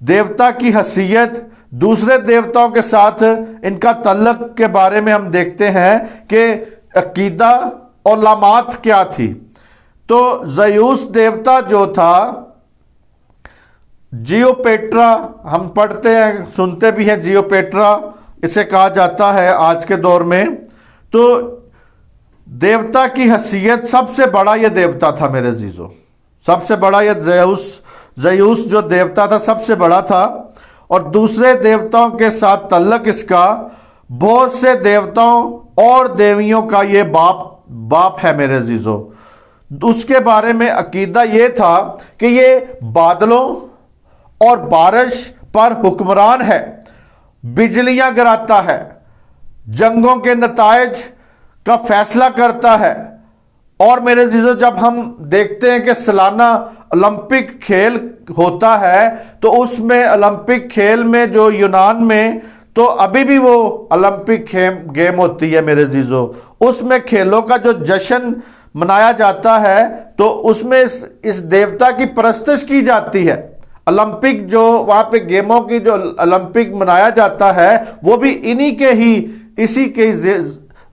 دیوتا کی حیثیت، دوسرے دیوتاؤں کے ساتھ ان کا تعلق کے بارے میں ہم دیکھتے ہیں کہ عقیدہ اور علامات کیا تھی۔ تو زیوس دیوتا جو تھا، جیوپیٹرا ہم پڑھتے ہیں سنتے بھی ہیں، جیوپیٹرا اسے کہا جاتا ہے آج کے دور میں۔ تو دیوتا کی حیثیت سب سے بڑا یہ دیوتا تھا میرے عزیزو، سب سے بڑا یہ زیوس جو دیوتا تھا سب سے بڑا تھا، اور دوسرے دیوتاؤں کے ساتھ تعلق اس کا بہت سے دیوتاؤں اور دیویوں کا یہ باپ ہے میرے عزیزو۔ اس کے بارے میں عقیدہ یہ تھا کہ یہ بادلوں اور بارش پر حکمران ہے، بجلیاں گراتا ہے، جنگوں کے نتائج کا فیصلہ کرتا ہے۔ اور میرے عزیزو جب ہم دیکھتے ہیں کہ سالانہ اولمپک کھیل ہوتا ہے تو اس میں اولمپک کھیل میں جو یونان میں تو ابھی بھی وہ اولمپک گیم ہوتی ہے میرے عزیزو، اس میں کھیلوں کا جو جشن منایا جاتا ہے تو اس میں اس دیوتا کی پرستش کی جاتی ہے۔ اولمپک جو وہاں پہ گیموں کی جو اولمپک منایا جاتا ہے وہ بھی اسی کے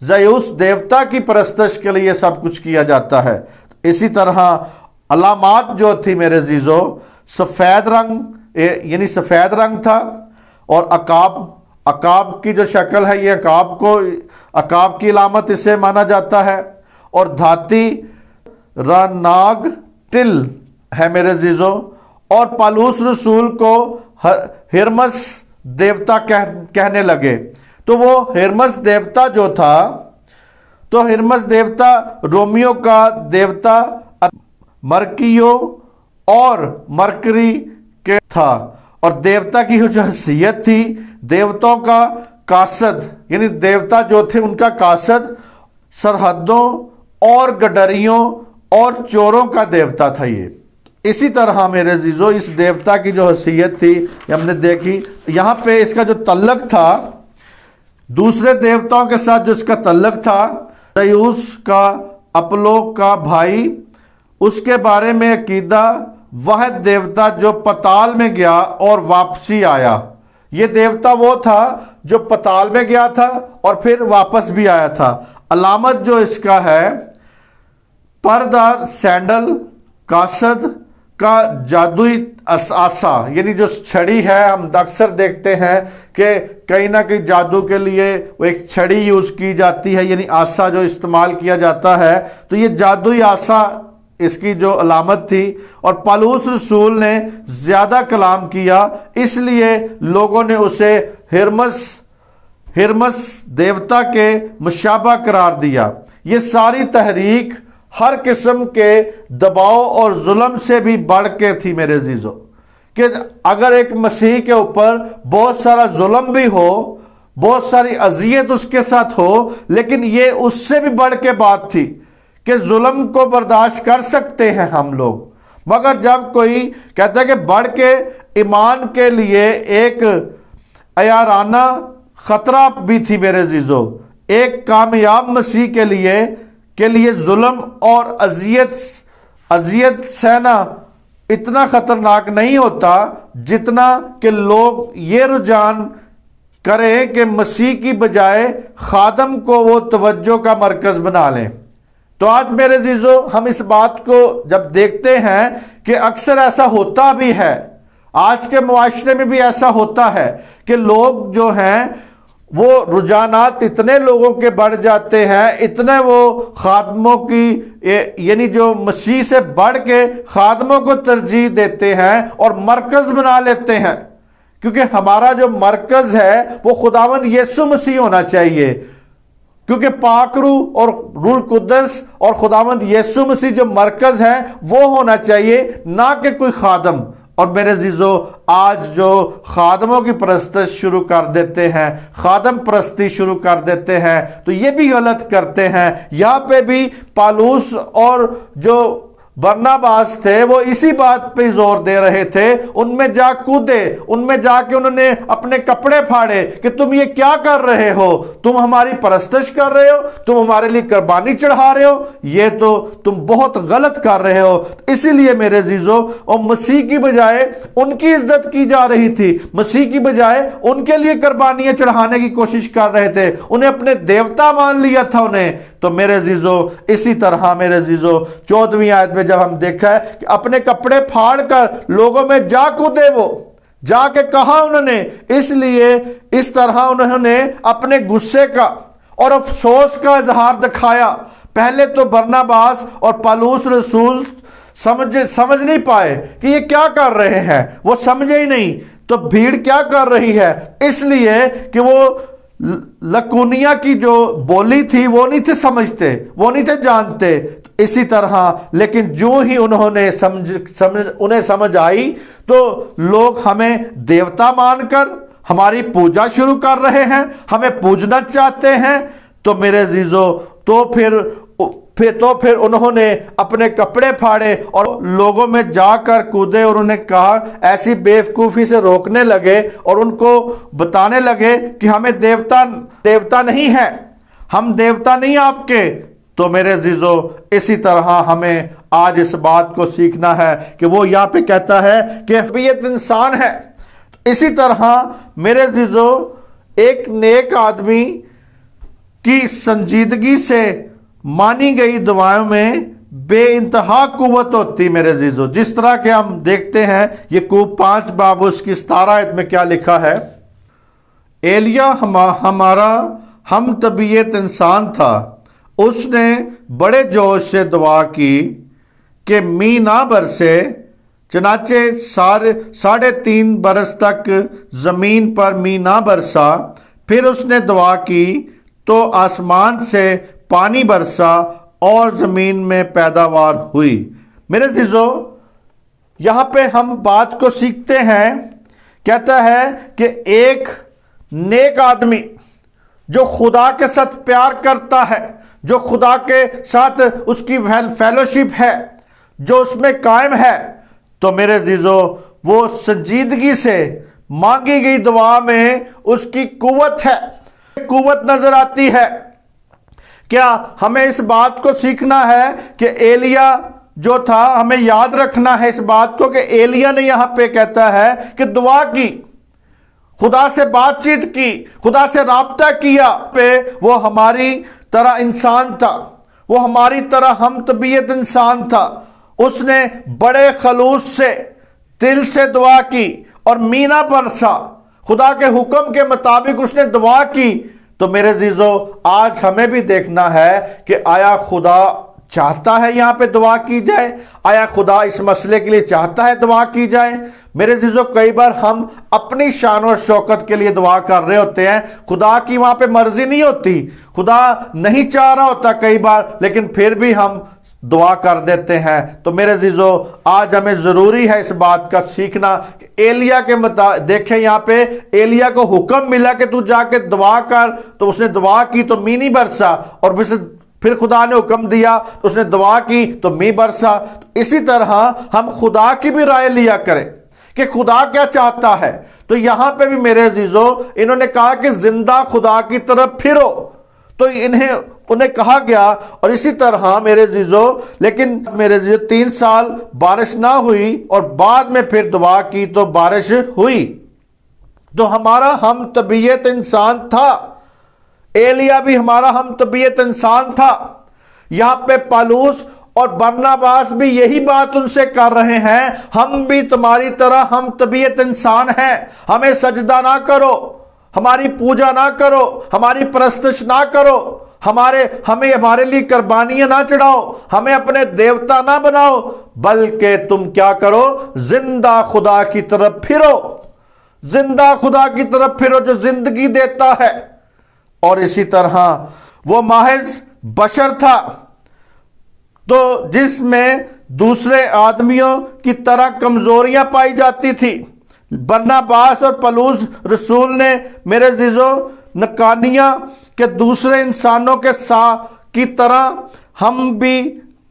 زیوس دیوتا کی پرستش کے لیے سب کچھ کیا جاتا ہے۔ اسی طرح علامات جو تھی میرے عزیزو، سفید رنگ یعنی سفید رنگ تھا، اور عقاب کی جو شکل ہے یہ عقاب کی علامت اسے مانا جاتا ہے، اور دھاتی راناگ تل ہے میرے عزیزو۔ اور پالوس رسول کو ہرمس دیوتا کہنے لگے۔ تو وہ ہرمس دیوتا جو تھا، تو ہرمس دیوتا رومیو کا دیوتا مرکیو اور مرکری کے تھا، اور دیوتا کی جو حیثیت تھی دیوتاؤں کا قاصد، یعنی دیوتا جو تھے ان کا قاصد، سرحدوں اور گڈریوں اور چوروں کا دیوتا تھا یہ۔ اسی طرح میرے عزیزو اس دیوتا کی جو حیثیت تھی ہم نے دیکھی، یہاں پہ اس کا جو تعلق تھا دوسرے دیوتاؤں کے ساتھ، جو اس کا تعلق تھا زیوس کا اپولو کا بھائی، اس کے بارے میں عقیدہ واحد دیوتا جو پتال میں گیا اور واپسی آیا۔ یہ دیوتا وہ تھا جو پتال میں گیا تھا اور پھر واپس بھی آیا تھا۔ علامت جو اس کا ہے پردار سینڈل، قاصد کا جادوئی آسا، یعنی جو چھڑی ہے، ہم اکثر دیکھتے ہیں کہ کہیں نہ کہیں جادو کے لیے وہ ایک چھڑی یوز کی جاتی ہے، یعنی آسا جو استعمال کیا جاتا ہے، تو یہ جادوئی آسا اس کی جو علامت تھی۔ اور پالوس رسول نے زیادہ کلام کیا، اس لیے لوگوں نے اسے ہرمس دیوتا کے مشابہ قرار دیا۔ یہ ساری تحریک ہر قسم کے دباؤ اور ظلم سے بھی بڑھ کے تھی میرے عزیزو، کہ اگر ایک مسیح کے اوپر بہت سارا ظلم بھی ہو، بہت ساری اذیت اس کے ساتھ ہو، لیکن یہ اس سے بھی بڑھ کے بات تھی کہ ظلم کو برداشت کر سکتے ہیں ہم لوگ، مگر جب کوئی کہتا ہے کہ بڑھ کے ایمان کے لیے ایک عیارانہ خطرہ بھی تھی میرے عزیزو، ایک کامیاب مسیح کے لیے ظلم اور اذیت سہنا اتنا خطرناک نہیں ہوتا جتنا کہ لوگ یہ رجحان کریں کہ مسیح کی بجائے خادم کو وہ توجہ کا مرکز بنا لیں۔ تو آج میرے عزیزو ہم اس بات کو جب دیکھتے ہیں کہ اکثر ایسا ہوتا بھی ہے، آج کے معاشرے میں بھی ایسا ہوتا ہے کہ لوگ جو ہیں وہ رجحانات اتنے لوگوں کے بڑھ جاتے ہیں، اتنے وہ خادموں کی یعنی جو مسیح سے بڑھ کے خادموں کو ترجیح دیتے ہیں اور مرکز بنا لیتے ہیں، کیونکہ ہمارا جو مرکز ہے وہ خداوند یسوع مسیح ہونا چاہیے، کیونکہ پاک روح اور روح القدس اور خداوند یسوع مسیح جو مرکز ہے وہ ہونا چاہیے، نہ کہ کوئی خادم۔ اور میرے عزیزو آج جو خادموں کی پرستش شروع کر دیتے ہیں، خادم پرستی شروع کر دیتے ہیں، تو یہ بھی غلط کرتے ہیں۔ یہاں پہ بھی پالوس اور جو برناباس تھے وہ اسی بات پہ زور دے رہے تھے، ان میں جا کودے، ان میں جا کے انہوں نے اپنے کپڑے پھاڑے کہ تم یہ کیا کر رہے ہو، تم ہماری پرستش کر رہے ہو، تم ہمارے لیے قربانی چڑھا رہے ہو، یہ تو تم بہت غلط کر رہے ہو۔ اسی لیے میرے عزیزو، اور مسیح کی بجائے ان کی عزت کی جا رہی تھی، مسیح کی بجائے ان کے لیے قربانیاں چڑھانے کی کوشش کر رہے تھے، انہیں اپنے دیوتا مان لیا تھا انہیں۔ تو میرے عزیزو اسی طرح میرے عزیزو 14ویں آیت میں جب ہم دیکھا ہے کہ اپنے کپڑے پھاڑ کر لوگوں میں جا کودے، وہ جا کے کہا انہوں نے، اس لیے اس طرح انہوں نے اپنے غصے کا اور افسوس کا اظہار دکھایا۔ پہلے تو برناباس اور پالوس رسول سمجھ نہیں پائے کہ یہ کیا کر رہے ہیں، وہ سمجھے ہی نہیں۔ تو بھیڑ کیا کر رہی ہے؟ اس لیے کہ وہ لکونیا کی جو بولی تھی وہ نہیں تھے سمجھتے، وہ نہیں تھے جانتے۔ اسی طرح لیکن جو ہی انہوں نے انہیں سمجھ آئی تو لوگ ہمیں دیوتا مان کر ہماری پوجا شروع کر رہے ہیں، ہمیں پوجنا چاہتے ہیں۔ تو میرے عزیزو تو پھر انہوں نے اپنے کپڑے پھاڑے اور لوگوں میں جا کر کودے، اور انہوں نے کہا، ایسی بیوقوفی سے روکنے لگے اور ان کو بتانے لگے کہ ہمیں دیوتا نہیں ہے، ہم دیوتا نہیں آپ کے۔ تو میرے عزیزو اسی طرح ہمیں آج اس بات کو سیکھنا ہے کہ وہ یہاں پہ کہتا ہے کہ طبیعت انسان ہے۔ اسی طرح میرے عزیزو ایک نیک آدمی کی سنجیدگی سے مانی گئی دعاؤں میں بے انتہا قوت ہوتی میرے عزیزو، جس طرح کہ ہم دیکھتے ہیں یعقوب 5 باب اس کی 17 آیت میں کیا لکھا ہے، ایلیا ہمارا ہم طبیعت انسان تھا، اس نے بڑے جوش سے دعا کی کہ می نہ برسے، چنانچہ 3.5 برس تک زمین پر می نہ برسا۔ پھر اس نے دعا کی تو آسمان سے پانی برسا اور زمین میں پیداوار ہوئی۔ میرے عزیزو یہاں پہ ہم بات کو سیکھتے ہیں، کہتا ہے کہ ایک نیک آدمی جو خدا کے ساتھ پیار کرتا ہے، جو خدا کے ساتھ اس کی فیلوشپ ہے، جو اس میں قائم ہے، تو میرے عزیزو وہ سنجیدگی سے مانگی گئی دعا میں اس کی قوت ہے، قوت نظر آتی ہے۔ کیا ہمیں اس بات کو سیکھنا ہے کہ ایلیا جو تھا، ہمیں یاد رکھنا ہے اس بات کو کہ ایلیا نے یہاں پہ کہتا ہے کہ دعا کی، خدا سے بات چیت کی، خدا سے رابطہ کیا، پہ وہ ہماری طرح انسان تھا، وہ ہماری طرح ہم طبیعت انسان تھا۔ اس نے بڑے خلوص سے دل سے دعا کی اور مینا برسا، خدا کے حکم کے مطابق اس نے دعا کی۔ تو میرے عزیزو آج ہمیں بھی دیکھنا ہے کہ آیا خدا چاہتا ہے یہاں پہ دعا کی جائے؟ آیا خدا اس مسئلے کے لیے چاہتا ہے دعا کی جائے؟ میرے عزیزو کئی بار ہم اپنی شان و شوکت کے لیے دعا کر رہے ہوتے ہیں، خدا کی وہاں پہ مرضی نہیں ہوتی، خدا نہیں چاہ رہا ہوتا کئی بار، لیکن پھر بھی ہم دعا کر دیتے ہیں۔ تو میرے عزیزو آج ہمیں ضروری ہے اس بات کا سیکھنا کہ ایلیا کے دیکھیں یہاں پہ ایلیا کو حکم ملا کہ تو جا کے دعا کر، تو اس نے دعا کی تو می نہیں برسا، اور پھر خدا نے حکم دیا تو اس نے دعا کی تو می برسا۔ اسی طرح ہم خدا کی بھی رائے لیا کریں کہ خدا کیا چاہتا ہے۔ تو یہاں پہ بھی میرے عزیزو انہوں نے کہا کہ زندہ خدا کی طرف پھرو، تو انہیں کہا گیا۔ اور اسی طرح میرے عزیزو لیکن میرے عزیزو 3 سال بارش نہ ہوئی، اور بعد میں پھر دعا کی تو بارش ہوئی۔ تو ہمارا ہم طبیعت انسان تھا، ایلیا بھی ہمارا ہم طبیعت انسان تھا۔ یہاں پہ پالوس اور برناباس بھی یہی بات ان سے کر رہے ہیں، ہم بھی تمہاری طرح ہم طبیعت انسان ہیں، ہمیں سجدہ نہ کرو، ہماری پوجا نہ کرو، ہماری پرستش نہ کرو، ہمارے لیے قربانیاں نہ چڑھاؤ، ہمیں اپنے دیوتا نہ بناؤ، بلکہ تم کیا کرو، زندہ خدا کی طرف پھرو، زندہ خدا کی طرف پھرو جو زندگی دیتا ہے۔ اور اسی طرح وہ محض بشر تھا تو جس میں دوسرے آدمیوں کی طرح کمزوریاں پائی جاتی تھی۔ برناباس اور پلوس رسول نے میرے عزیزو نکانیہ کے دوسرے انسانوں کے کی طرح ہم بھی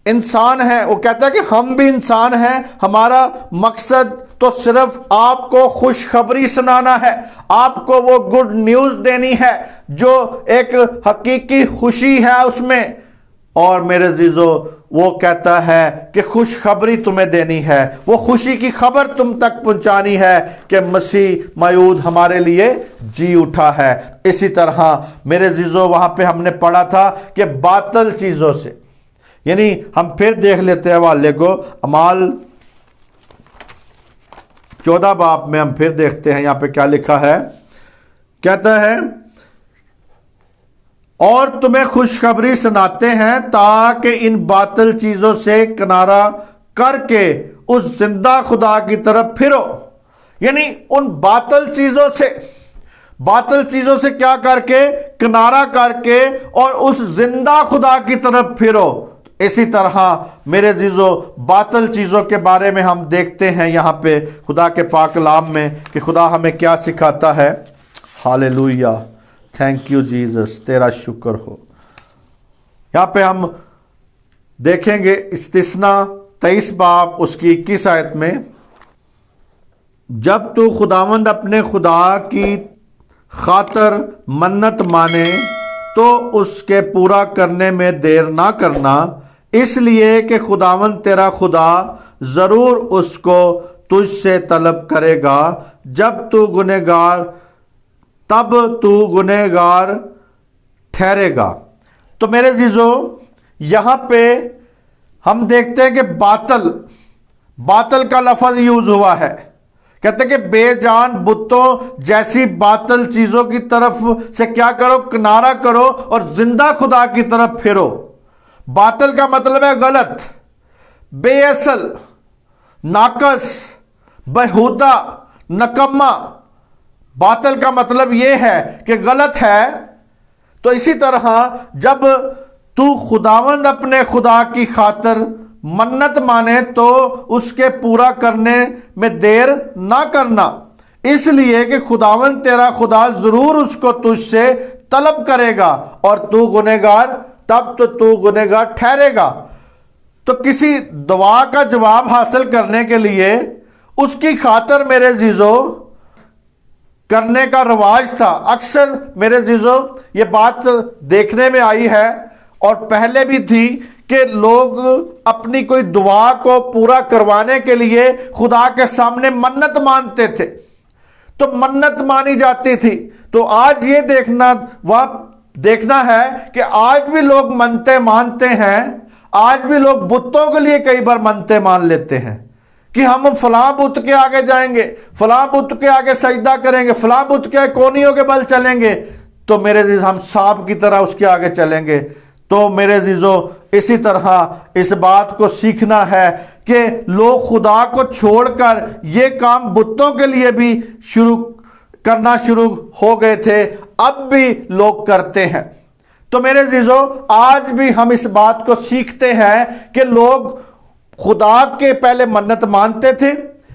انسان ہیں، وہ کہتا ہے کہ ہم بھی انسان ہیں، ہمارا مقصد تو صرف آپ کو خوشخبری سنانا ہے، آپ کو وہ گڈ نیوز دینی ہے جو ایک حقیقی خوشی ہے اس میں۔ اور میرے عزیزو وہ کہتا ہے کہ خوشخبری تمہیں دینی ہے، وہ خوشی کی خبر تم تک پہنچانی ہے کہ مسیح موعود ہمارے لیے جی اٹھا ہے۔ اسی طرح میرے عزیزو وہاں پہ ہم نے پڑھا تھا کہ باطل چیزوں سے، یعنی ہم پھر دیکھ لیتے ہیں حوالے کو، اعمال 14 باب میں ہم پھر دیکھتے ہیں یہاں پہ کیا لکھا ہے۔ کہتا ہے اور تمہیں خوشخبری سناتے ہیں تاکہ ان باطل چیزوں سے کنارہ کر کے اس زندہ خدا کی طرف پھرو، یعنی ان باطل چیزوں سے کیا کر کے، کنارہ کر کے، اور اس زندہ خدا کی طرف پھرو۔ اسی طرح میرے عزیزو باطل چیزوں کے بارے میں ہم دیکھتے ہیں یہاں پہ خدا کے پاک کلام میں کہ خدا ہمیں کیا سکھاتا ہے۔ ہالیلویہ، تھینک یو جیزس، تیرا شکر ہو۔ یہاں پہ ہم دیکھیں گے استثنا 23 باب اس کی 21 آیت میں، جب تو خداوند اپنے خدا کی خاطر منت مانے تو اس کے پورا کرنے میں دیر نہ کرنا، اس لیے کہ خداوند تیرا خدا ضرور اس کو تجھ سے طلب کرے گا تب تو گنہگار ٹھہرے گا۔ تو میرے عزیزو یہاں پہ ہم دیکھتے ہیں کہ باطل کا لفظ یوز ہوا ہے، کہتے ہیں کہ بے جان بتوں جیسی باطل چیزوں کی طرف سے کیا کرو، کنارہ کرو اور زندہ خدا کی طرف پھرو۔ باطل کا مطلب ہے غلط، بے اصل، ناقص، بیہودہ، نکما۔ باطل کا مطلب یہ ہے کہ غلط ہے۔ تو اسی طرح جب تو خداوند اپنے خدا کی خاطر منت مانے تو اس کے پورا کرنے میں دیر نہ کرنا، اس لیے کہ خداوند تیرا خدا ضرور اس کو تجھ سے طلب کرے گا اور تب تو گنہگار ٹھہرے گا۔ تو کسی دعا کا جواب حاصل کرنے کے لیے اس کی خاطر میرے عزیزو کرنے کا رواج تھا۔ اکثر میرے عزیزو یہ بات دیکھنے میں آئی ہے اور پہلے بھی تھی کہ لوگ اپنی کوئی دعا کو پورا کروانے کے لیے خدا کے سامنے منت مانتے تھے، تو منت مانی جاتی تھی۔ تو آج یہ دیکھنا ہے کہ آج بھی لوگ منتیں مانتے ہیں، آج بھی لوگ بتوں کے لیے کئی بار منتیں مان لیتے ہیں کہ ہم فلاں بت کے آگے جائیں گے، فلاں بت کے آگے سجدہ کریں گے، فلاں بت کے کونیوں کے بل چلیں گے، تو میرے عزیز ہم سانپ کی طرح اس کے آگے چلیں گے۔ تو میرے عزیزو اسی طرح اس بات کو سیکھنا ہے کہ لوگ خدا کو چھوڑ کر یہ کام بتوں کے لیے بھی کرنا شروع ہو گئے تھے، اب بھی لوگ کرتے ہیں۔ تو میرے عزیزو آج بھی ہم اس بات کو سیکھتے ہیں کہ لوگ خدا کے پہلے منت مانتے تھے،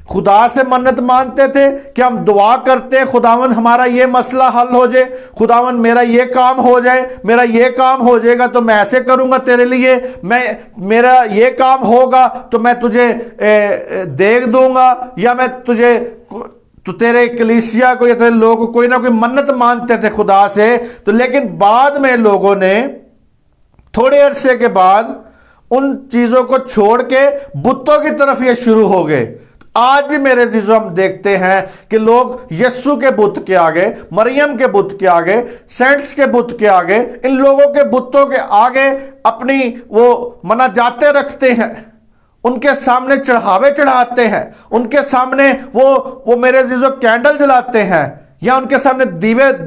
خدا سے منت مانتے تھے کہ ہم دعا کرتے ہیں خداوند ہمارا یہ مسئلہ حل ہو جائے، خداوند میرا یہ کام ہو جائے، میرا یہ کام ہو جائے گا تو میں ایسے کروں گا تیرے لیے، میرا یہ کام ہوگا تو میں تجھے دیکھ دوں گا، یا میں تجھے تو تیرے کلیسیا کو یا تیرے لوگوں کو کوئی نہ کوئی منت مانتے تھے خدا سے۔ تو لیکن بعد میں لوگوں نے تھوڑے عرصے کے بعد ان چیزوں کو چھوڑ کے بتوں کی طرف یہ شروع ہو گئے۔ آج بھی میرے عزیزو ہم دیکھتے ہیں کہ لوگ یسوع کے بت کے آگے، مریم کے بت کے آگے، سینٹس کے بت کے آگے، ان لوگوں کے بتوں کے آگے اپنی وہ مناجاتیں رکھتے ہیں، ان کے سامنے چڑھاوے چڑھاتے ہیں، ان کے سامنے وہ میرے عزیزو کینڈل جلاتے ہیں، یا ان کے سامنے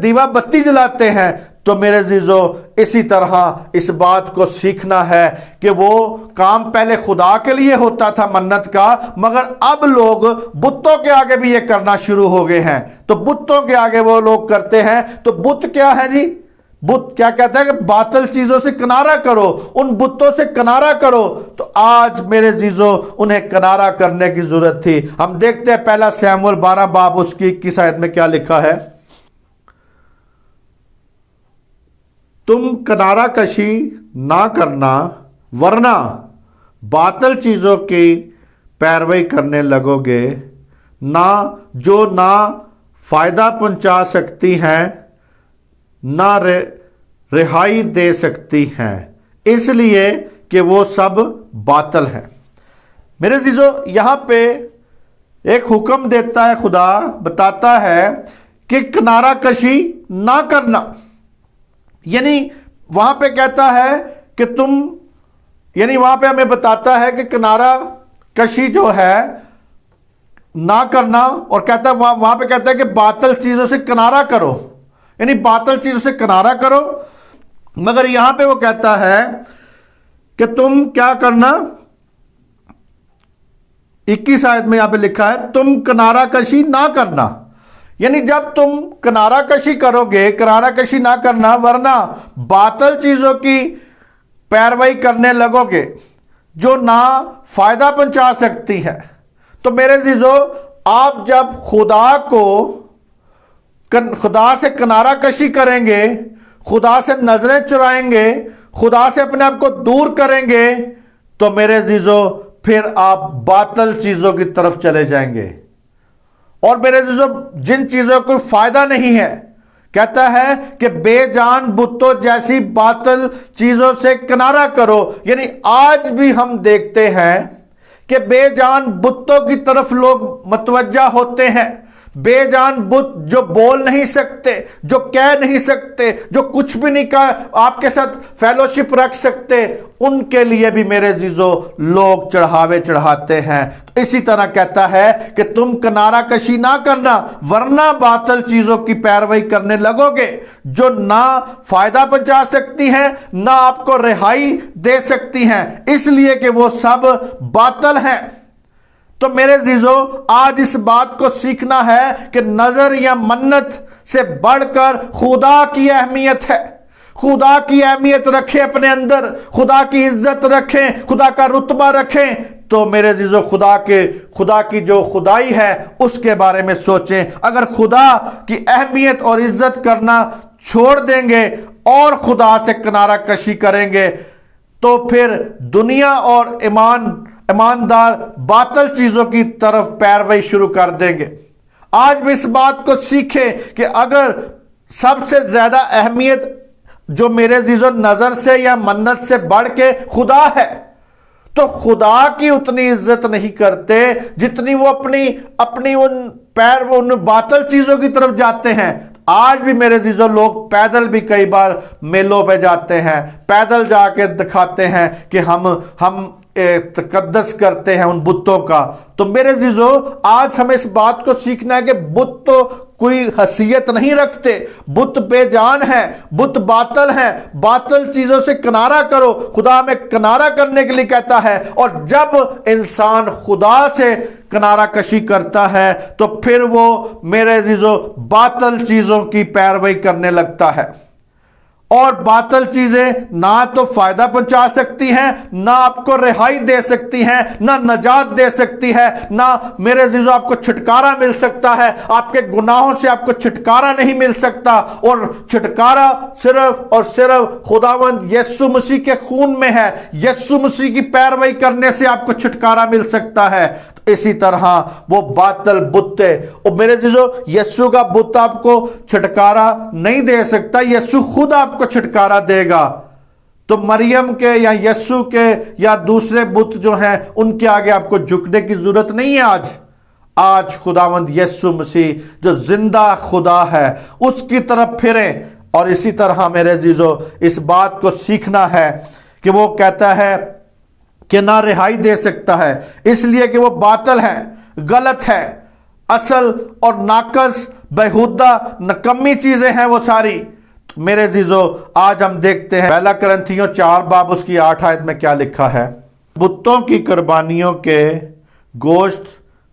دیوا بتی جلاتے ہیں۔ تو میرے عزیزو اسی طرح اس بات کو سیکھنا ہے کہ وہ کام پہلے خدا کے لیے ہوتا تھا منت کا، مگر اب لوگ بتوں کے آگے بھی یہ کرنا شروع ہو گئے ہیں۔ تو بتوں کے آگے وہ لوگ کرتے ہیں۔ تو بت کیا ہے جی؟ بت کیا کہتا ہے کہ باطل چیزوں سے کنارہ کرو، ان بتوں سے کنارہ کرو۔ تو آج میرے عزیزو انہیں کنارہ کرنے کی ضرورت تھی۔ ہم دیکھتے ہیں پہلا سیموئیل 12 باب اس کی 21 آیت میں کیا لکھا ہے، تم کنارہ کشی نہ کرنا ورنہ باطل چیزوں کی پیروی کرنے لگو گے جو نہ فائدہ پہنچا سکتی ہیں نہ رہائی دے سکتی ہیں، اس لیے کہ وہ سب باطل ہیں۔ میرے عزیزو، یہاں پہ ایک حکم دیتا ہے خدا، بتاتا ہے کہ کنارہ کشی نہ کرنا، یعنی وہاں پہ کہتا ہے کہ وہاں پہ ہمیں بتاتا ہے کہ کنارہ کشی جو ہے نہ کرنا، اور کہتا ہے وہاں پہ کہتا ہے کہ باطل چیزوں سے کنارہ کرو، یعنی باطل چیزوں سے کنارہ کرو، مگر یہاں پہ وہ کہتا ہے کہ تم کیا کرنا، 21 آیت میں یہاں پہ لکھا ہے تم کنارہ کشی نہ کرنا، یعنی جب تم کنارہ کشی کرو گے، کنارہ کشی نہ کرنا، ورنہ باطل چیزوں کی پیروی کرنے لگو گے جو نہ فائدہ پہنچا سکتی ہے۔ تو میرے عزیزو، آپ جب خدا سے کنارہ کشی کریں گے، خدا سے نظریں چرائیں گے، خدا سے اپنے آپ کو دور کریں گے، تو میرے عزیزو پھر آپ باطل چیزوں کی طرف چلے جائیں گے، اور میرے عزیزو جن چیزوں کو فائدہ نہیں ہے، کہتا ہے کہ بے جان بتوں جیسی باطل چیزوں سے کنارہ کرو، یعنی آج بھی ہم دیکھتے ہیں کہ بے جان بتوں کی طرف لوگ متوجہ ہوتے ہیں، بے جان بت جو بول نہیں سکتے، جو کہہ نہیں سکتے، جو کچھ بھی نہیں آپ کے ساتھ فیلوشپ رکھ سکتے، ان کے لیے بھی میرے عزیزو لوگ چڑھاوے چڑھاتے ہیں۔ تو اسی طرح کہتا ہے کہ تم کنارہ کشی نہ کرنا، ورنہ باطل چیزوں کی پیروی کرنے لگو گے جو نہ فائدہ پہنچا سکتی ہیں نہ آپ کو رہائی دے سکتی ہیں، اس لیے کہ وہ سب باطل ہیں۔ تو میرے عزیزو، آج اس بات کو سیکھنا ہے کہ نظر یا منت سے بڑھ کر خدا کی اہمیت ہے۔ خدا کی اہمیت رکھیں اپنے اندر، خدا کی عزت رکھیں، خدا کا رتبہ رکھیں، تو میرے عزیزو خدا کی جو خدائی ہے اس کے بارے میں سوچیں۔ اگر خدا کی اہمیت اور عزت کرنا چھوڑ دیں گے اور خدا سے کنارہ کشی کریں گے تو پھر دنیا اور ایماندار باطل چیزوں کی طرف پیروی شروع کر دیں گے۔ آج بھی اس بات کو سیکھیں کہ اگر سب سے زیادہ اہمیت جو میرے عزیزو نظر سے یا منت سے بڑھ کے خدا ہے، تو خدا کی اتنی عزت نہیں کرتے جتنی وہ اپنی ان باطل چیزوں کی طرف جاتے ہیں۔ آج بھی میرے عزیزو لوگ پیدل بھی کئی بار میلوں پہ جاتے ہیں، پیدل جا کے دکھاتے ہیں کہ ہم تقدس کرتے ہیں ان بتوں کا۔ تو میرے عزیزو، آج ہمیں اس بات کو سیکھنا ہے کہ بت تو کوئی حیثیت نہیں رکھتے، بت بے جان ہیں، بت باطل ہیں، باطل چیزوں سے کنارہ کرو۔ خدا ہمیں کنارہ کرنے کے لیے کہتا ہے، اور جب انسان خدا سے کنارہ کشی کرتا ہے تو پھر وہ میرے عزیزو باطل چیزوں کی پیروی کرنے لگتا ہے، اور باطل چیزیں نہ تو فائدہ پہنچا سکتی ہیں، نہ آپ کو رہائی دے سکتی ہیں، نہ نجات دے سکتی ہے، نہ میرے عزیزو آپ کو چھٹکارا مل سکتا ہے۔ آپ کے گناہوں سے آپ کو چھٹکارا نہیں مل سکتا، اور چھٹکارا صرف اور صرف خداوند یسوع مسیح کے خون میں ہے۔ یسوع مسیح کی پیروی کرنے سے آپ کو چھٹکارا مل سکتا ہے۔ اسی طرح وہ باطل بت ہے، اور میرے عزیزو یسوع کا بت آپ کو چھٹکارا نہیں دے سکتا، یسوع خود آپ کو چھٹکارا دے گا۔ تو مریم کے یا یسوع کے یا دوسرے بت جو ہیں ان کے آگے آپ کو جھکنے کی ضرورت نہیں ہے۔ آج خداوند یسوع مسیح جو زندہ خدا ہے اس کی طرف پھریں، اور اسی طرح میرے عزیزو اس بات کو سیکھنا ہے کہ وہ کہتا ہے کہ نہ رہائی دے سکتا ہے، اس لیے کہ وہ باطل ہے، غلط ہے، اصل اور ناقص بیہودہ نکمی چیزیں ہیں وہ ساری۔ میرے عزیزو، آج ہم دیکھتے ہیں پہلا کرنتھیوں 4 باب اس کی 8 آیت میں کیا لکھا ہے۔ بتوں کی قربانیوں کے گوشت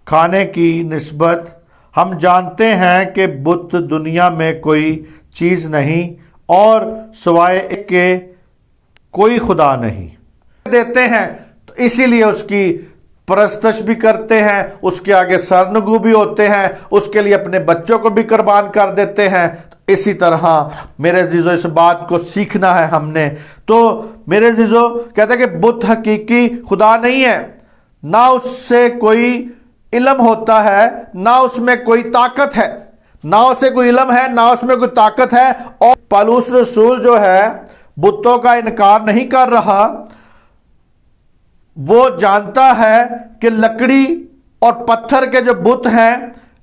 کھانے کی نسبت ہم جانتے ہیں کہ بت دنیا میں کوئی چیز نہیں اور سوائے کہ کوئی خدا نہیں دیتے ہیں، تو اسی لیے اس کی پرستش بھی کرتے ہیں، اس کے آگے سرنگو بھی ہوتے ہیں، اس کے لیے اپنے بچوں کو بھی قربان کر دیتے ہیں۔ اسی طرح میرے عزیزو اس بات کو سیکھنا ہے ہم نے. تو میرے عزیزو کہتے ہیں کہ بت حقیقی خدا نہیں ہے، نہ اس سے کوئی علم ہوتا ہے، نہ اس میں کوئی طاقت ہے، نہ اسے کوئی علم ہے، نہ اس میں کوئی طاقت ہے. اور پالوس رسول جو ہے بتوں کا انکار نہیں کر رہا، وہ جانتا ہے کہ لکڑی اور پتھر کے جو بت ہیں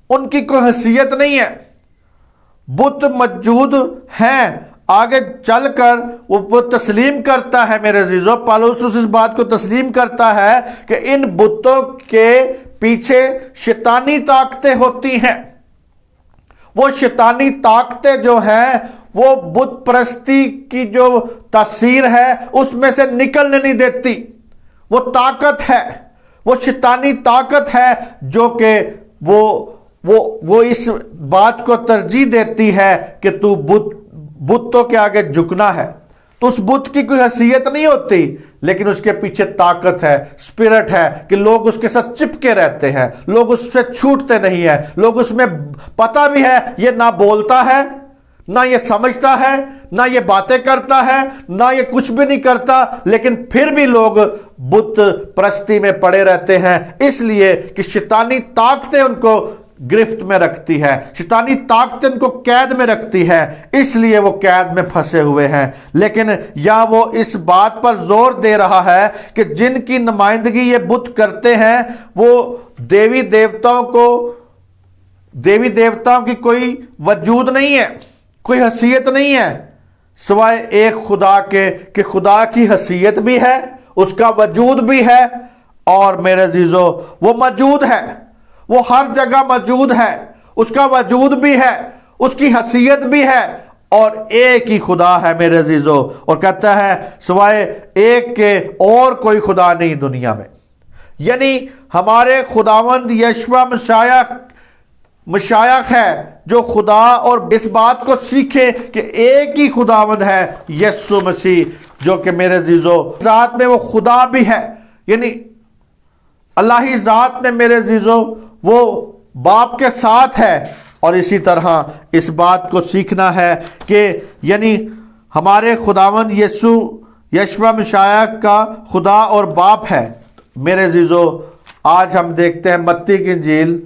ان کی کوئی حیثیت نہیں ہے. بت موجود ہیں، آگے چل کر وہ تسلیم کرتا ہے. میرے عزیزو پالوس اس بات کو تسلیم کرتا ہے کہ ان بتوں کے پیچھے شیطانی طاقتیں ہوتی ہیں. وہ شیطانی طاقتیں جو ہیں وہ بت پرستی کی جو تاثیر ہے اس میں سے نکلنے نہیں دیتی. وہ طاقت ہے، وہ شیطانی طاقت ہے جو کہ وہ اس بات کو ترجیح دیتی ہے کہ تو بتوں کے آگے جھکنا ہے. تو اس بت کی کوئی حیثیت نہیں ہوتی، لیکن اس کے پیچھے طاقت ہے، اسپرٹ ہے کہ لوگ اس کے ساتھ چپکے رہتے ہیں، لوگ اس سے چھوٹتے نہیں ہیں. لوگ اس میں پتہ بھی ہے یہ نہ بولتا ہے، نہ یہ سمجھتا ہے، نہ یہ باتیں کرتا ہے، نہ یہ کچھ بھی نہیں کرتا، لیکن پھر بھی لوگ بت پرستی میں پڑے رہتے ہیں، اس لیے کہ شیطانی طاقتیں ان کو گرفت میں رکھتی ہے، شیطانی طاقتیں ان کو قید میں رکھتی ہے، اس لیے وہ قید میں پھنسے ہوئے ہیں. لیکن یا وہ اس بات پر زور دے رہا ہے کہ جن کی نمائندگی یہ بت کرتے ہیں وہ دیوی دیوتاؤں کی کوئی وجود نہیں ہے، کوئی حیثیت نہیں ہے سوائے ایک خدا کے، کہ خدا کی حیثیت بھی ہے، اس کا وجود بھی ہے. اور میرے عزیزو وہ موجود ہے، وہ ہر جگہ موجود ہے، اس کا وجود بھی ہے، اس کی حیثیت بھی ہے، اور ایک ہی خدا ہے میرے عزیزو. اور کہتا ہے سوائے ایک کے اور کوئی خدا نہیں دنیا میں. یعنی ہمارے خداوند یشوع مشایخ ہے جو خدا، اور اس بات کو سیکھے کہ ایک ہی خداوند ہے یسوع مسیح، جو کہ میرے عزیزو ذات میں وہ خدا بھی ہے. یعنی اللہ ذات میں میرے عزیزو وہ باپ کے ساتھ ہے. اور اسی طرح اس بات کو سیکھنا ہے کہ یعنی ہمارے خداوند یشوع مشایخ کا خدا اور باپ ہے. میرے عزیزو آج ہم دیکھتے ہیں متی کی انجیل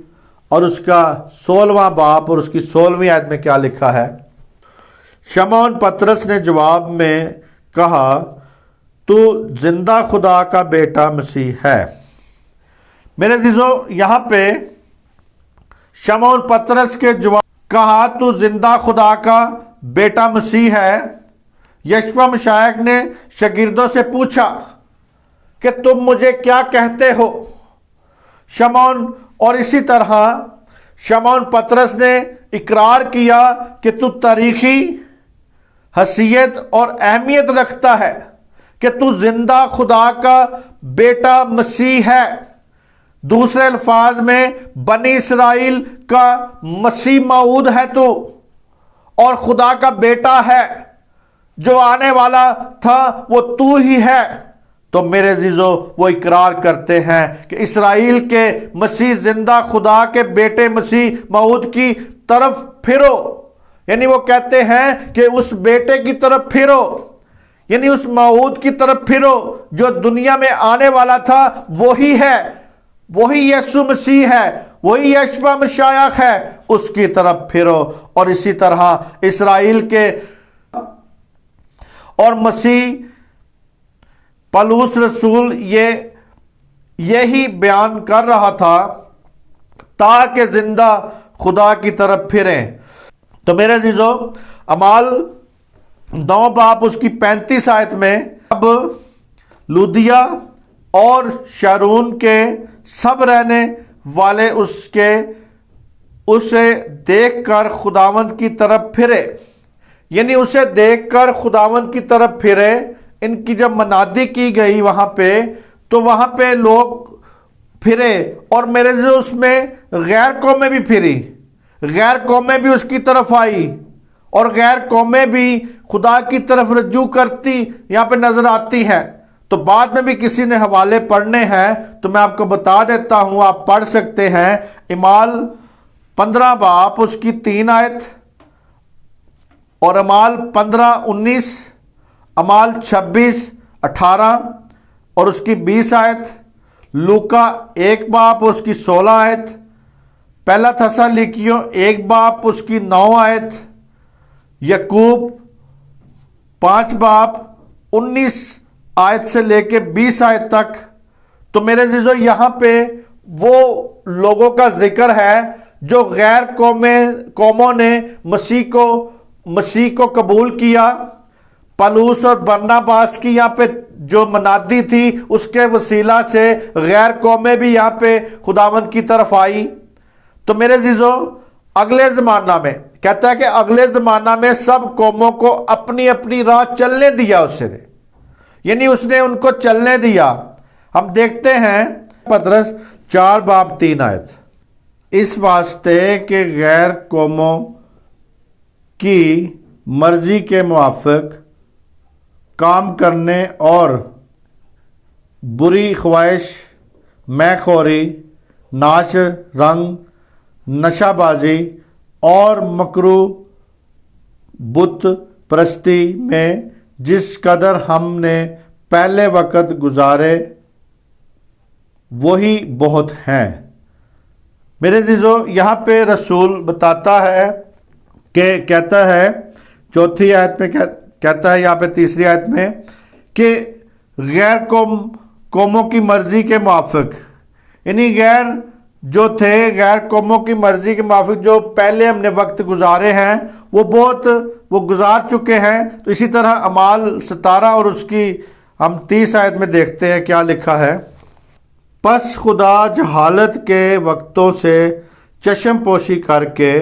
اور اس کا 16واں باب اور اس کی 16ویں آیت میں کیا لکھا ہے. شمعون پطرس نے جواب میں کہا، تو زندہ خدا کا بیٹا مسیح ہے. میرے عزیزو یہاں پہ شمعون پطرس کے جواب کہا تو زندہ خدا کا بیٹا مسیح ہے. یشوع مشایخ نے شاگردوں سے پوچھا کہ تم مجھے کیا کہتے ہو. شمعون اور اسی طرح شمعون پطرس نے اقرار کیا کہ تو تاریخی حیثیت اور اہمیت رکھتا ہے، کہ تو زندہ خدا کا بیٹا مسیح ہے. دوسرے الفاظ میں بنی اسرائیل کا مسیح موعود ہے تو، اور خدا کا بیٹا ہے، جو آنے والا تھا وہ تو ہی ہے. تو میرے عزیزو وہ اقرار کرتے ہیں کہ اسرائیل کے مسیح زندہ خدا کے بیٹے مسیح موعود کی طرف پھرو. یعنی وہ کہتے ہیں کہ اس بیٹے کی طرف پھرو، یعنی اس موعود کی طرف پھرو جو دنیا میں آنے والا تھا. وہی ہے، وہی یسوع مسیح ہے، وہی یشوع مشایخ ہے، اس کی طرف پھرو. اور اسی طرح اسرائیل کے اور مسیح پالوس رسول یہی بیان کر رہا تھا تاکہ زندہ خدا کی طرف پھریں. تو میرے عزیزو اعمال 9 باب اس کی 35 آیت میں اب لودیا اور شارون کے سب رہنے والے اسے دیکھ کر خداوند کی طرف پھرے. یعنی اسے دیکھ کر خداوند کی طرف پھرے. ان کی جب منادی کی گئی وہاں پہ تو وہاں پہ لوگ پھرے، اور میرے سے اس میں غیر قومیں بھی پھری، غیر قومیں بھی اس کی طرف آئی، اور غیر قومیں بھی خدا کی طرف رجوع کرتی یہاں پہ نظر آتی ہیں. تو بعد میں بھی کسی نے حوالے پڑھنے ہیں تو میں آپ کو بتا دیتا ہوں، آپ پڑھ سکتے ہیں. اعمال 15 باب اس کی 3 آیت اور اعمال 15-19، اعمال 26-18 اور اس کی 20 آیت، لوکا 1 باب اس کی 16 آیت، پہلا تھسالونیکیوں 1 باب اس کی 9 آیت، یعقوب 5 باب 19 آیت سے لے کے 20 آیت تک۔ تو میرے عزیزو یہاں پہ وہ لوگوں کا ذکر ہے جو غیر قوموں نے مسیح کو قبول کیا۔ پالوس اور برناباس کی یہاں پہ جو منادی تھی اس کے وسیلہ سے غیر قومیں بھی یہاں پہ خداوند کی طرف آئی۔ تو میرے عزیزو اگلے زمانہ میں کہتا ہے کہ اگلے زمانہ میں سب قوموں کو اپنی اپنی راہ چلنے دیا اس نے، یعنی اس نے ان کو چلنے دیا۔ ہم دیکھتے ہیں پطرس 4 باب 3 آیت، اس واسطے کہ غیر قوموں کی مرضی کے موافق کام کرنے اور بری خواہش، مے خوری، ناچ رنگ، نشہ بازی اور مکروہ بت پرستی میں جس قدر ہم نے پہلے وقت گزارے وہی بہت ہیں۔ میرے عزیزو یہاں پہ رسول بتاتا ہے کہ کہتا ہے 4 آیت میں کہتا ہے یہاں پہ 3 آیت میں کہ غیر قوموں کی مرضی کے موافق، یعنی جو تھے غیر قوموں کی مرضی کے موافق جو پہلے ہم نے وقت گزارے ہیں وہ گزار چکے ہیں۔ تو اسی طرح اعمال 17 اور اس کی ہم 30 آیت میں دیکھتے ہیں کیا لکھا ہے، پس خدا جہالت کے وقتوں سے چشم پوشی کر کے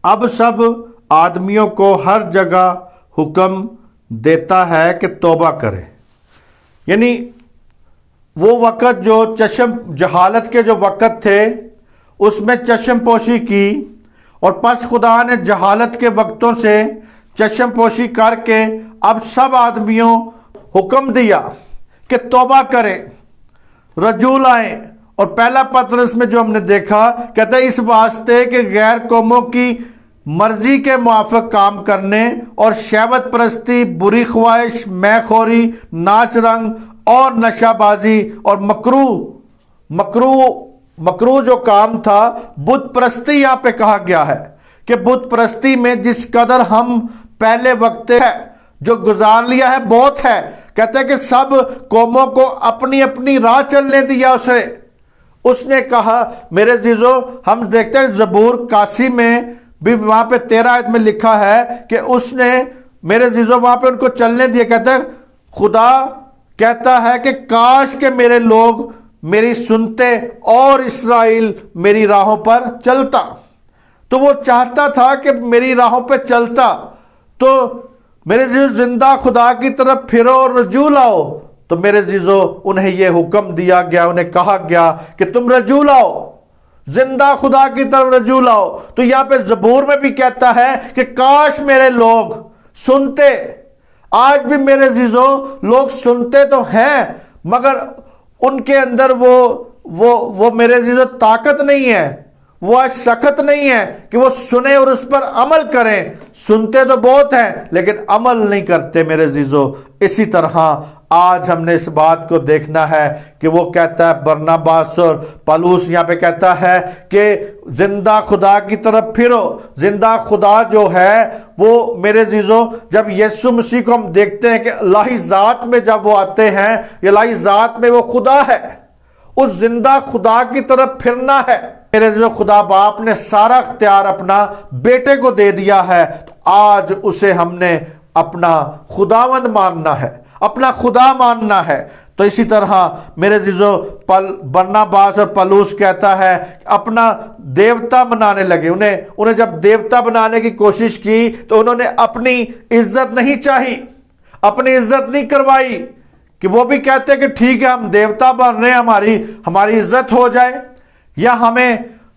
اب سب آدمیوں کو ہر جگہ حکم دیتا ہے کہ توبہ کرے۔ یعنی وہ وقت جو جہالت کے جو وقت تھے اس میں چشم پوشی کی، اور پس خدا نے جہالت کے وقتوں سے چشم پوشی کر کے اب سب آدمیوں حکم دیا کہ توبہ کریں، رجوع لائیں۔ اور پہلا پطرس میں جو ہم نے دیکھا کہتا ہے اس واسطے کہ غیر قوموں کی مرضی کے موافق کام کرنے اور شہوت پرستی، بری خواہش، مے خوری، ناچ رنگ اور نشہ بازی اور مکروہ جو کام تھا بت پرستی یہاں پہ کہا گیا ہے کہ بت پرستی میں جس قدر ہم پہلے وقت ہے جو گزار لیا ہے بہت ہے۔ کہتے ہیں کہ سب قوموں کو اپنی اپنی راہ چلنے دیا اس نے کہا۔ میرے عزیزو ہم دیکھتے ہیں زبور 81 میں بھی وہاں پہ 13 آیت میں لکھا ہے کہ اس نے میرے عزیزو وہاں پہ ان کو چلنے دیا۔ کہتا ہے خدا کہتا ہے کہ کاش کہ میرے لوگ میری سنتے اور اسرائیل میری راہوں پر چلتا۔ تو وہ چاہتا تھا کہ میری راہوں پہ چلتا۔ تو میرے عزیزو زندہ خدا کی طرف پھرو اور رجوع لاؤ۔ تو میرے عزیزو انہیں یہ حکم دیا گیا، انہیں کہا گیا کہ تم رجوع لاؤ، زندہ خدا کی طرف رجوع لاؤ۔ تو یہاں پہ زبور میں بھی کہتا ہے کہ کاش میرے لوگ سنتے۔ آج بھی میرے عزیزو لوگ سنتے تو ہیں مگر ان کے اندر وہ میرے عزیزو طاقت نہیں ہے، وہ آج سخت نہیں ہے کہ وہ سنیں اور اس پر عمل کریں۔ سنتے تو بہت ہیں لیکن عمل نہیں کرتے میرے عزیزو۔ اسی طرح آج ہم نے اس بات کو دیکھنا ہے کہ وہ کہتا ہے برناباس اور پالوس یہاں پہ کہتا ہے کہ زندہ خدا کی طرف پھرو۔ زندہ خدا جو ہے وہ میرے عزیزو جب یسوع مسیح کو ہم دیکھتے ہیں کہ الہی ذات میں جب وہ آتے ہیں، الہی ذات میں وہ خدا ہے، اس زندہ خدا کی طرف پھرنا ہے۔ میرے عزیزو خدا باپ نے سارا اختیار اپنا بیٹے کو دے دیا ہے، تو آج اسے ہم نے اپنا خداوند ماننا ہے، اپنا خدا ماننا ہے۔ تو اسی طرح میرے عزیزو برناباس اور پالوس کہتا ہے اپنا دیوتا بنانے لگے۔ انہیں جب دیوتا بنانے کی کوشش کی تو انہوں نے اپنی عزت نہیں چاہی، اپنی عزت نہیں کروائی کہ وہ بھی کہتے کہ ٹھیک ہے ہم دیوتا بن رہے ہیں، ہماری عزت ہو جائے، یا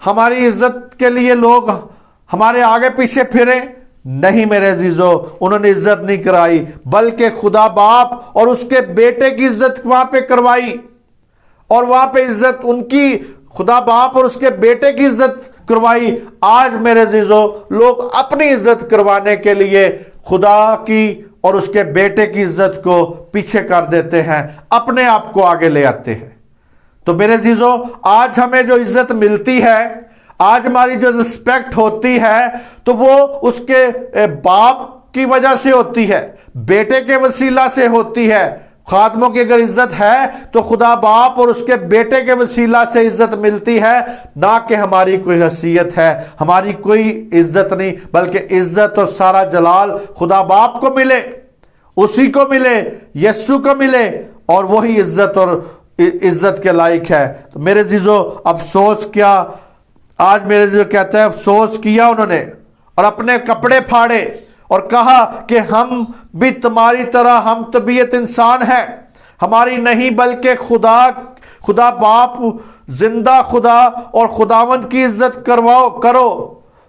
ہماری عزت کے لیے لوگ ہمارے آگے پیچھے پھریں۔ نہیں میرے عزیزو، انہوں نے عزت نہیں کرائی بلکہ خدا باپ اور اس کے بیٹے کی عزت وہاں پہ کروائی، اور وہاں پہ عزت ان کی خدا باپ اور اس کے بیٹے کی عزت کروائی، آج میرے عزیزو لوگ اپنی عزت کروانے کے لیے خدا کی اور اس کے بیٹے کی عزت کو پیچھے کر دیتے ہیں، اپنے آپ کو آگے لے آتے ہیں۔ تو میرے عزیزو آج ہمیں جو عزت ملتی ہے، آج ہماری جو رسپیکٹ ہوتی ہے، تو وہ اس کے باپ کی وجہ سے ہوتی ہے، بیٹے کے وسیلہ سے ہوتی ہے۔ خادموں کی اگر عزت ہے تو خدا باپ اور اس کے بیٹے کے وسیلہ سے عزت ملتی ہے، نہ کہ ہماری کوئی حیثیت ہے، ہماری کوئی عزت نہیں، بلکہ عزت اور سارا جلال خدا باپ کو ملے، اسی کو ملے، یسوع کو ملے، اور وہی عزت اور عزت کے لائق ہے۔ تو میرے عزیزو افسوس کیا، آج میرے عزیزو کہتا ہے افسوس کیا انہوں نے، اور اپنے کپڑے پھاڑے اور کہا کہ ہم بھی تمہاری طرح ہم طبیعت انسان ہیں، ہماری نہیں بلکہ خدا باپ زندہ خدا اور خداوند کی عزت کرو۔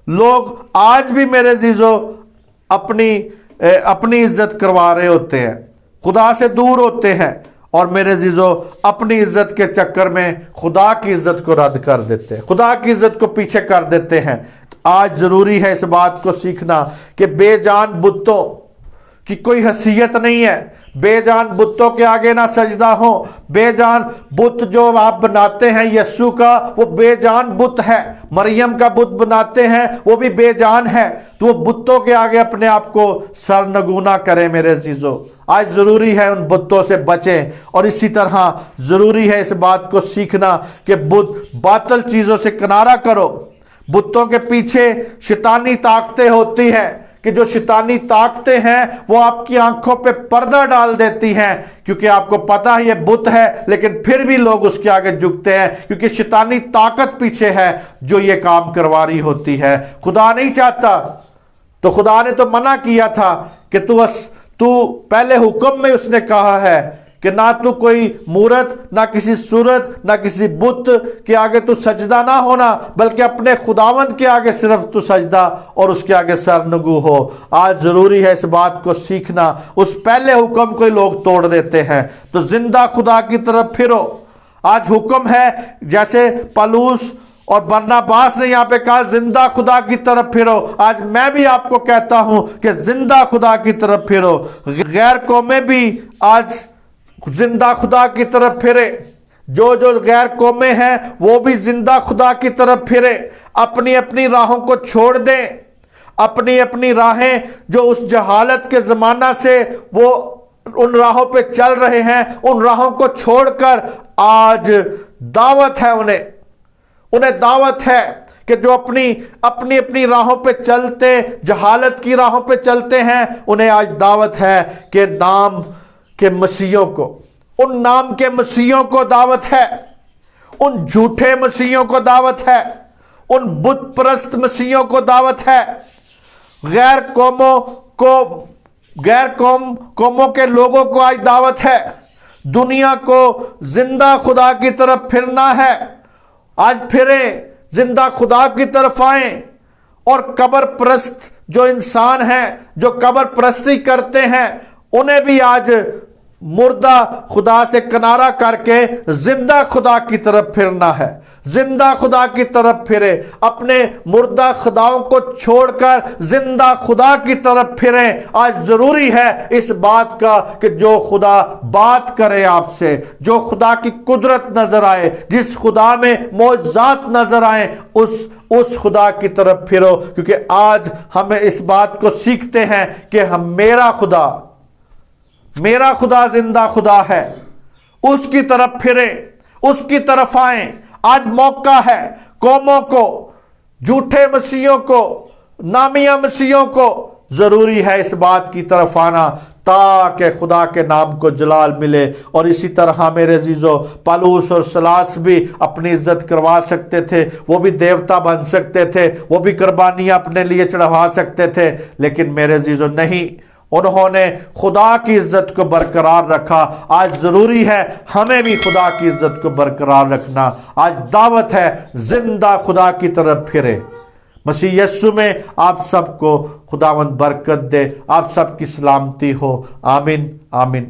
لوگ آج بھی میرے عزیزو اپنی عزت کروا رہے ہوتے ہیں، خدا سے دور ہوتے ہیں، اور میرے عزیزو اپنی عزت کے چکر میں خدا کی عزت کو رد کر دیتے ہیں، خدا کی عزت کو پیچھے کر دیتے ہیں۔ آج ضروری ہے اس بات کو سیکھنا کہ بے جان بتوں کی کوئی حیثیت نہیں ہے، بے جان بتوں کے آگے نہ سجدہ ہو۔ بے جان بت جو آپ بناتے ہیں یسوع کا، وہ بے جان بت ہے۔ مریم کا بت بناتے ہیں، وہ بھی بے جان ہے، تو وہ بتوں کے آگے اپنے آپ کو سرنگونا کریں۔ میرے عزیزو آج ضروری ہے ان بتوں سے بچیں، اور اسی طرح ضروری ہے اس بات کو سیکھنا کہ باطل چیزوں سے کنارہ کرو۔ بتوں کے پیچھے شیطانی طاقتیں ہوتی ہیں کہ جو شیطانی طاقتیں ہیں وہ آپ کی آنکھوں پہ پردہ ڈال دیتی ہیں، کیونکہ آپ کو پتہ ہے یہ بت ہے، لیکن پھر بھی لوگ اس کے آگے جھکتے ہیں، کیونکہ شیطانی طاقت پیچھے ہے جو یہ کام کروا رہی ہوتی ہے۔ خدا نہیں چاہتا، تو خدا نے تو منع کیا تھا کہ تو پہلے حکم میں اس نے کہا ہے کہ نہ تو کوئی مورت، نہ کسی صورت، نہ کسی بت کے آگے تو سجدہ نہ ہونا، بلکہ اپنے خداوند کے آگے صرف تو سجدہ اور اس کے آگے سرنگو ہو۔ آج ضروری ہے اس بات کو سیکھنا، اس پہلے حکم کو لوگ توڑ دیتے ہیں۔ تو زندہ خدا کی طرف پھرو۔ آج حکم ہے، جیسے پالوس اور برناباس نے یہاں پہ کہا زندہ خدا کی طرف پھرو، آج میں بھی آپ کو کہتا ہوں کہ زندہ خدا کی طرف پھرو۔ غیر قومیں بھی آج زندہ خدا کی طرف پھرے، جو غیر قومیں ہیں وہ بھی زندہ خدا کی طرف پھرے، اپنی اپنی راہوں کو چھوڑ دیں، اپنی اپنی راہیں جو اس جہالت کے زمانہ سے وہ ان راہوں پہ چل رہے ہیں، ان راہوں کو چھوڑ کر آج دعوت ہے انہیں دعوت ہے کہ جو اپنی راہوں پہ چلتے، جہالت کی راہوں پہ چلتے ہیں، انہیں آج دعوت ہے کہ نام کے مسیحوں کو، ان نام کے مسیحوں کو دعوت ہے، ان جھوٹے مسیحوں کو دعوت ہے، ان بت پرست مسیحوں کو دعوت ہے، غیر قوموں کے لوگوں کو آج دعوت ہے۔ دنیا کو زندہ خدا کی طرف پھرنا ہے، آج پھریں، زندہ خدا کی طرف آئیں، اور قبر پرست جو انسان ہیں، جو قبر پرستی کرتے ہیں، انہیں بھی آج مردہ خدا سے کنارہ کر کے زندہ خدا کی طرف پھرنا ہے۔ زندہ خدا کی طرف پھرے، اپنے مردہ خداؤں کو چھوڑ کر زندہ خدا کی طرف پھریں۔ آج ضروری ہے اس بات کا کہ جو خدا بات کرے آپ سے، جو خدا کی قدرت نظر آئے، جس خدا میں معجزات نظر آئیں، اس خدا کی طرف پھرو، کیونکہ آج ہمیں اس بات کو سیکھتے ہیں کہ میرا خدا زندہ خدا ہے، اس کی طرف پھریں، اس کی طرف آئیں۔ آج موقع ہے قوموں کو، جھوٹے مسیحوں کو، نامیہ مسیحوں کو، ضروری ہے اس بات کی طرف آنا تاکہ خدا کے نام کو جلال ملے۔ اور اسی طرح میرے عزیزو پالوس اور سلاس بھی اپنی عزت کروا سکتے تھے، وہ بھی دیوتا بن سکتے تھے، وہ بھی قربانیاں اپنے لیے چڑھوا سکتے تھے، لیکن میرے عزیزو نہیں، انہوں نے خدا کی عزت کو برقرار رکھا۔ آج ضروری ہے ہمیں بھی خدا کی عزت کو برقرار رکھنا۔ آج دعوت ہے زندہ خدا کی طرف پھرے۔ مسیح یسوع میں آپ سب کو خداوند برکت دے، آپ سب کی سلامتی ہو۔ آمین آمین۔